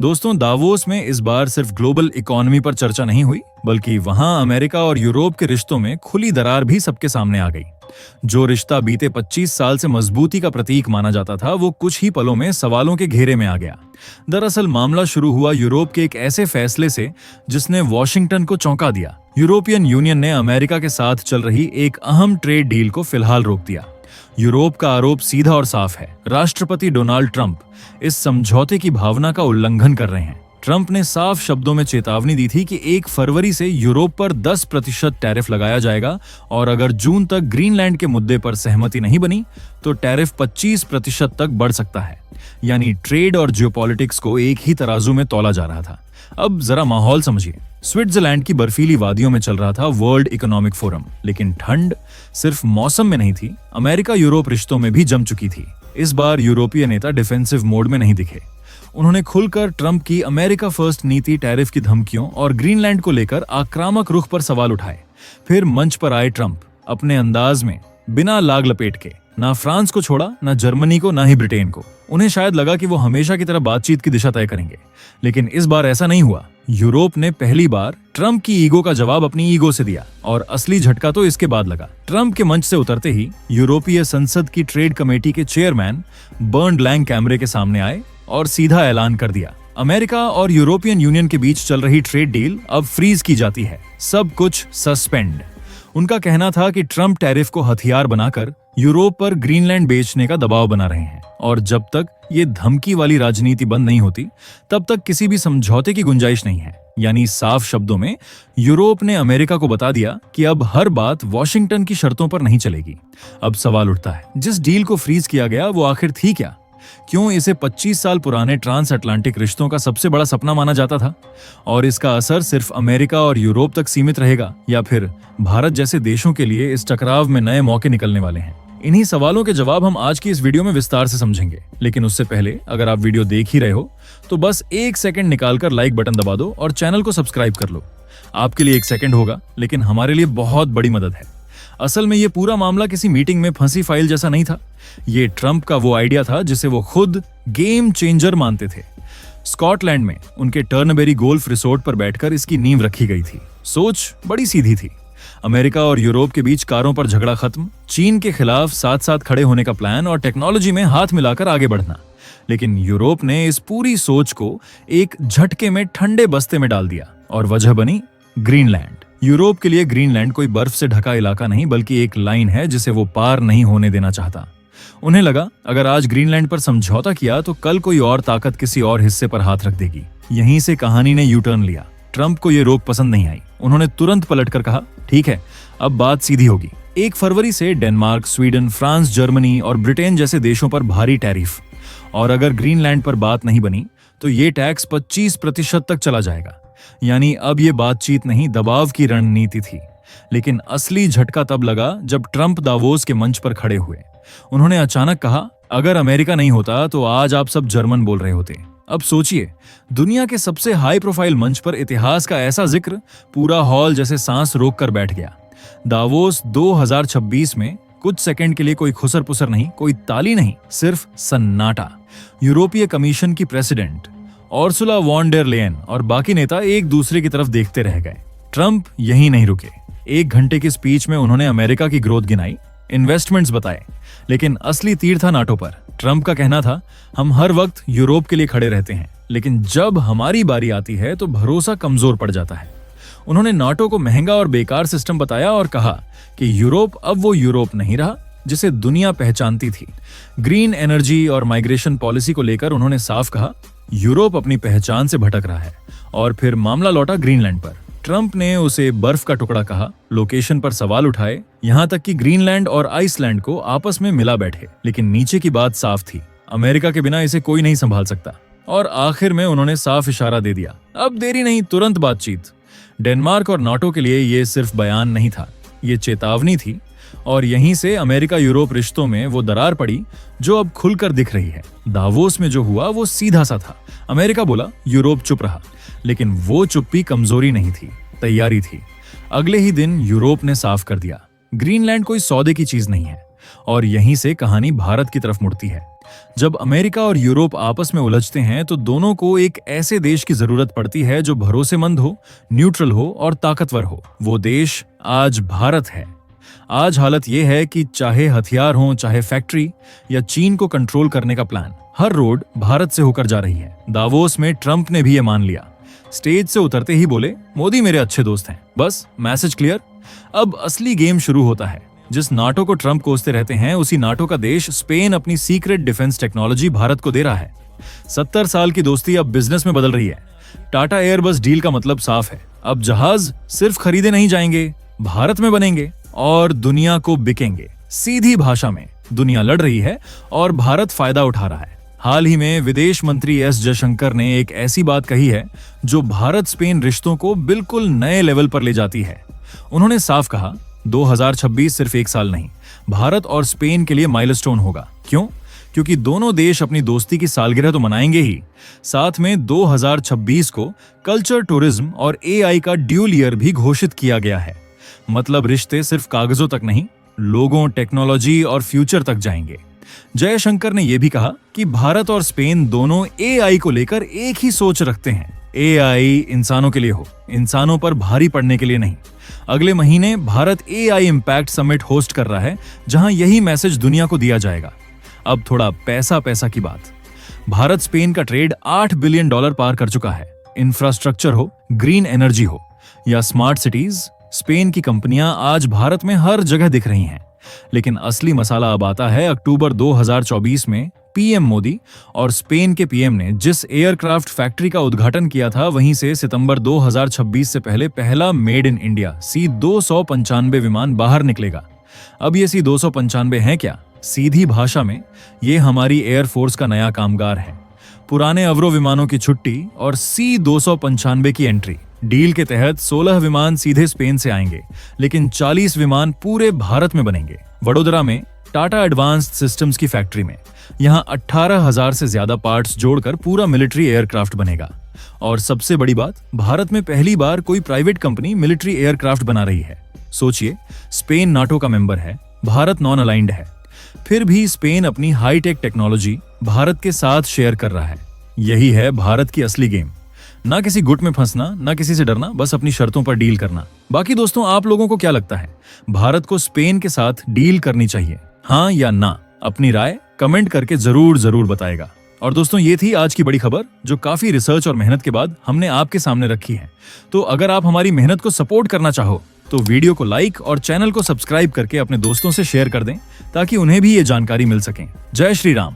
दोस्तों, दावोस में इस बार सिर्फ ग्लोबल इकोनॉमी पर चर्चा नहीं हुई, बल्कि वहां अमेरिका और यूरोप के रिश्तों में खुली दरार भी सबके सामने आ गई। जो रिश्ता बीते 25 साल से मजबूती का प्रतीक माना जाता था, वो कुछ ही पलों में सवालों के घेरे में आ गया। दरअसल मामला शुरू हुआ यूरोप के एक ऐसे फैसले से जिसने वॉशिंगटन को चौंका दिया। यूरोपियन यूनियन ने अमेरिका के साथ चल रही एक अहम ट्रेड डील को फिलहाल रोक दिया। यूरोप का आरोप सीधा और साफ है, राष्ट्रपति डोनाल्ड ट्रंप इस समझौते की भावना का उल्लंघन कर रहे हैं। ट्रंप ने साफ शब्दों में चेतावनी दी थी कि 1 फरवरी से यूरोप पर 10% टैरिफ लगाया जाएगा और अगर जून तक ग्रीनलैंड के मुद्दे पर सहमति नहीं बनी तो टैरिफ 25% तक बढ़ सकता है। यानी ट्रेड और जियोपॉलिटिक्स को एक ही तराजू में तौला जा रहा था। अब जरा माहौल समझिए। स्विट्जरलैंड की बर्फीली वादियों में चल रहा था वर्ल्ड इकोनॉमिक फोरम, लेकिन ठंड सिर्फ मौसम में नहीं थी, अमेरिका यूरोप रिश्तों में भी जम चुकी थी। इस बार यूरोपीय नेता डिफेंसिव मोड में नहीं दिखे। उन्होंने खुलकर ट्रंप की अमेरिका फर्स्ट नीति, टैरिफ की धमकियों और ग्रीनलैंड को लेकर आक्रामक रुख पर सवाल उठाए। फिर मंच पर आए ट्रंप अपने अंदाज में, बिना लाग लपेट के। ना फ्रांस को छोड़ा, ना जर्मनी को, ना ही ब्रिटेन को। उन्हें शायद लगा कि वो हमेशा की तरह बातचीत की दिशा तय करेंगे, लेकिन इस बार ऐसा नहीं हुआ। यूरोप ने पहली बार ट्रंप की ईगो का जवाब अपनी ईगो से दिया और असली झटका तो इसके बाद लगा। ट्रंप के मंच से उतरते ही यूरोपीय संसद की ट्रेड कमेटी के चेयरमैन बर्न्ड लैंग कैमरे के सामने आए और सीधा ऐलान कर दिया, अमेरिका और यूरोपियन यूनियन के बीच चल रही ट्रेड डील अब फ्रीज की जाती है, सब कुछ सस्पेंड। उनका कहना था कि ट्रंप टैरिफ को हथियार बनाकर यूरोप पर ग्रीनलैंड बेचने का दबाव बना रहे हैं और जब तक ये धमकी वाली राजनीति बंद नहीं होती तब तक किसी भी समझौते की गुंजाइश नहीं है। यानी साफ शब्दों में यूरोप ने अमेरिका को बता दिया कि अब हर बात वॉशिंगटन की शर्तों पर नहीं चलेगी। अब सवाल उठता है, जिस डील को फ्रीज किया गया वो आखिर थी क्या? क्यों इसे 25 साल पुराने ट्रांस अटलांटिक रिश्तों का सबसे बड़ा सपना माना जाता था? और इसका असर सिर्फ अमेरिका और यूरोप तक सीमित रहेगा या फिर भारत जैसे देशों के लिए इस टकराव में नए मौके निकलने वाले हैं? इन्हीं सवालों के जवाब हम आज की इस वीडियो में विस्तार से समझेंगे। लेकिन उससे पहले अगर आप वीडियो देख ही रहे हो तो बस 1 सेकंड निकालकर लाइक बटन दबा दो और चैनल को सब्सक्राइब कर लो। आपके लिए 1 सेकंड होगा, लेकिन हमारे लिए बहुत बड़ी मदद है। असल में ये पूरा मामला किसी मीटिंग में फंसी फाइल जैसा नहीं था। ये ट्रंप का वो आइडिया था जिसे वो खुद गेम चेंजर मानते थे। स्कॉटलैंड में उनके टर्नबेरी गोल्फ रिसोर्ट पर बैठकर इसकी नींव रखी गई थी। सोच बड़ी सीधी थी, अमेरिका और यूरोप के बीच कारों पर झगड़ा खत्म, चीन के खिलाफ साथ साथ खड़े होने का प्लान और टेक्नोलॉजी में हाथ मिलाकर आगे बढ़ना। लेकिन यूरोप ने इस पूरी सोच को एक झटके में ठंडे बस्ते में डाल दिया और वजह बनी ग्रीनलैंड। यूरोप के लिए ग्रीनलैंड कोई बर्फ से ढका इलाका नहीं, बल्कि एक लाइन है जिसे वो पार नहीं होने देना चाहता। उन्हें लगा अगर आज ग्रीनलैंड पर समझौता किया तो कल कोई और ताकत किसी और हिस्से पर हाथ रख देगी। यहीं से कहानी ने यू टर्न लिया। ट्रंप को ये रोक पसंद नहीं आई। उन्होंने तुरंत पलटकर कहा, ठीक है, अब बात सीधी होगी। 1 फरवरी से डेनमार्क, स्वीडन, फ्रांस, जर्मनी और ब्रिटेन जैसे देशों पर भारी टैरिफ, और अगर ग्रीनलैंड पर बात नहीं बनी तो ये टैक्स 25% तक चला जाएगा। यानी अब ये बातचीत नहीं, दबाव की रणनीति थी। लेकिन असली झटका तब लगा जब ट्रंप दावोस के मंच पर खड़े हुए। उन्होंने अचानक कहा, अगर अमेरिका नहीं होता तो आज आप सब जर्मन बोल रहे होते। अब सोचिए, दुनिया के सबसे हाई प्रोफाइल मंच पर इतिहास का ऐसा जिक्र, पूरा हॉल जैसे सांस रोक कर बैठ गया। दावोस 2026 में कुछ सेकंड के लिए कोई खुसर पुसर नहीं, कोई ताली नहीं, सिर्फ सन्नाटा। यूरोपीय कमीशन की president Ursula von der Leyen और बाकी नेता एक दूसरे की तरफ देखते रह गए। ट्रंप यहीं नहीं रुके। 1 घंटे की स्पीच में उन्होंने अमेरिका की ग्रोथ गिनाई, इन्वेस्टमेंट्स बताए, लेकिन असली तीर था नाटो पर। ट्रंप का कहना था, हम हर वक्त यूरोप के लिए खड़े रहते हैं, लेकिन जब हमारी बारी आती है तो भरोसा कमजोर पड़ जाता है। उन्होंने नाटो को महंगा और बेकार सिस्टम बताया और कहा कि यूरोप अब वो यूरोप नहीं रहा जिसे दुनिया पहचानती थी। ग्रीन एनर्जी और माइग्रेशन पॉलिसी को लेकर उन्होंने साफ कहा, यूरोप अपनी पहचान से भटक रहा है। और फिर मामला लौटा ग्रीनलैंड पर। ट्रंप ने उसे बर्फ का टुकड़ा कहा, लोकेशन पर सवाल उठाए, यहां तक कि ग्रीनलैंड और आइसलैंड को आपस में मिला बैठे। लेकिन नीचे की बात साफ थी, अमेरिका के बिना इसे कोई नहीं संभाल सकता। और आखिर में उन्होंने साफ इशारा दे दिया, अब देरी नहीं, तुरंत बातचीत। डेनमार्क और नाटो के लिए ये सिर्फ बयान नहीं था, ये चेतावनी थी। और यहीं से अमेरिका यूरोप रिश्तों में वो दरार पड़ी जो अब खुलकर दिख रही है। दावोस में जो हुआ वो सीधा सा था। अमेरिका बोला, यूरोप चुप रहा। लेकिन वो चुप्पी कमजोरी नहीं थी, तैयारी थी। अगले ही दिन यूरोप ने साफ कर दिया, ग्रीनलैंड कोई सौदे की चीज नहीं है। और यहीं से कहानी भारत की तरफ मुड़ती है। जब अमेरिका और यूरोप आपस में उलझते हैं तो दोनों को एक ऐसे देश की जरूरत पड़ती है जो भरोसेमंद हो, न्यूट्रल हो और ताकतवर हो। वो देश आज भारत है। आज हालत यह है कि चाहे हथियार हो, चाहे फैक्ट्री या चीन को कंट्रोल करने का प्लान, हर रोड भारत से होकर जा रही है। दावोस में ट्रंप ने भी ये मान लिया। स्टेज से उतरते ही बोले, मोदी मेरे अच्छे दोस्त हैं। बस मैसेज क्लियर। अब असली गेम शुरू होता है। जिस नाटो को ट्रंप कोसते रहते हैं, उसी नाटो का देश स्पेन अपनी सीक्रेट डिफेंस टेक्नोलॉजी भारत को दे रहा है। 70 साल की दोस्ती अब बिजनेस में बदल रही है। टाटा एयरबस डील का मतलब साफ है। अब जहाज सिर्फ खरीदे नहीं जाएंगे, भारत में बनेंगे और दुनिया को बिकेंगे। सीधी भाषा में दुनिया लड़ रही है और भारत फायदा उठा रहा है। हाल ही में विदेश मंत्री एस जयशंकर ने एक ऐसी बात कही है जो भारत स्पेन रिश्तों को बिल्कुल नए लेवल पर ले जाती है। उन्होंने साफ कहा, 2026 सिर्फ एक साल नहीं, भारत और स्पेन के लिए माइलस्टोन होगा। क्यों? क्योंकि दोनों देश अपनी दोस्ती की सालगिरह तो मनाएंगे ही, साथ में 2026 को कल्चर, टूरिज्म और एआई का ड्यूल ईयर भी घोषित किया गया है। मतलब रिश्ते सिर्फ कागजों तक नहीं, लोगों, टेक्नोलॉजी और फ्यूचर तक जाएंगे। जयशंकर ने यह भी कहा कि भारत और स्पेन दोनों एआई को लेकर एक ही सोच रखते हैं। एआई इंसानों के लिए हो, इंसानों पर भारी पड़ने के लिए नहीं। अगले महीने Bharat AI impact summit host कर रहा है, जहां यही मैसेज दुनिया को दिया जाएगा। अब थोड़ा पैसा की बात। भारत स्पेन का ट्रेड $8 बिलियन पार कर चुका है। इंफ्रास्ट्रक्चर हो, ग्रीन एनर्जी हो या स्मार्ट सिटीज, स्पेन की कंपनियां आज भारत में हर जगह दिख रही हैं। लेकिन असली मसाला अब आता है अक्टूबर 2024 में। पीएम मोदी और स्पेन के पीएम ने जिस एयरक्राफ्ट फैक्ट्री का उद्घाटन किया था, वहीं से सितंबर 2026 से पहले पहला मेड इन इंडिया C-295 विमान बाहर निकलेगा। अब ये C-295 है क्या? सीधी भाषा में ये हमारी एयरफोर्स का नया कामगार है। पुराने अवरो विमानों की छुट्टी और C-295 की एंट्री। डील के तहत 16 विमान सीधे स्पेन से आएंगे, लेकिन 40 विमान पूरे भारत में बनेंगे। वडोदरा में टाटा एडवांस्ड सिस्टम्स की फैक्ट्री में यहां 18,000 से ज्यादा पार्ट्स जोड़कर पूरा मिलिट्री एयरक्राफ्ट बनेगा। और सबसे बड़ी बात, भारत में पहली बार कोई प्राइवेट कंपनी मिलिट्री एयरक्राफ्ट बना रही है। सोचिए, स्पेन नाटो का मेंबर है, भारत नॉन अलाइंड है, फिर भी स्पेन अपनी हाईटेक टेक्नोलॉजी भारत के साथ शेयर कर रहा है। यही है भारत की असली गेम। ना किसी गुट में फंसना, ना किसी से डरना, बस अपनी शर्तों पर डील करना। बाकी दोस्तों, आप लोगों को क्या लगता है, भारत को स्पेन के साथ डील करनी चाहिए, हाँ या ना? अपनी राय कमेंट करके जरूर बताएगा। और दोस्तों, ये थी आज की बड़ी खबर जो काफी रिसर्च और मेहनत के बाद हमने आपके सामने रखी है। तो अगर आप हमारी मेहनत को सपोर्ट करना चाहो तो वीडियो को लाइक और चैनल को सब्सक्राइब करके अपने दोस्तों से शेयर कर दें, ताकि उन्हें भी ये जानकारी मिल सके। जय श्री राम।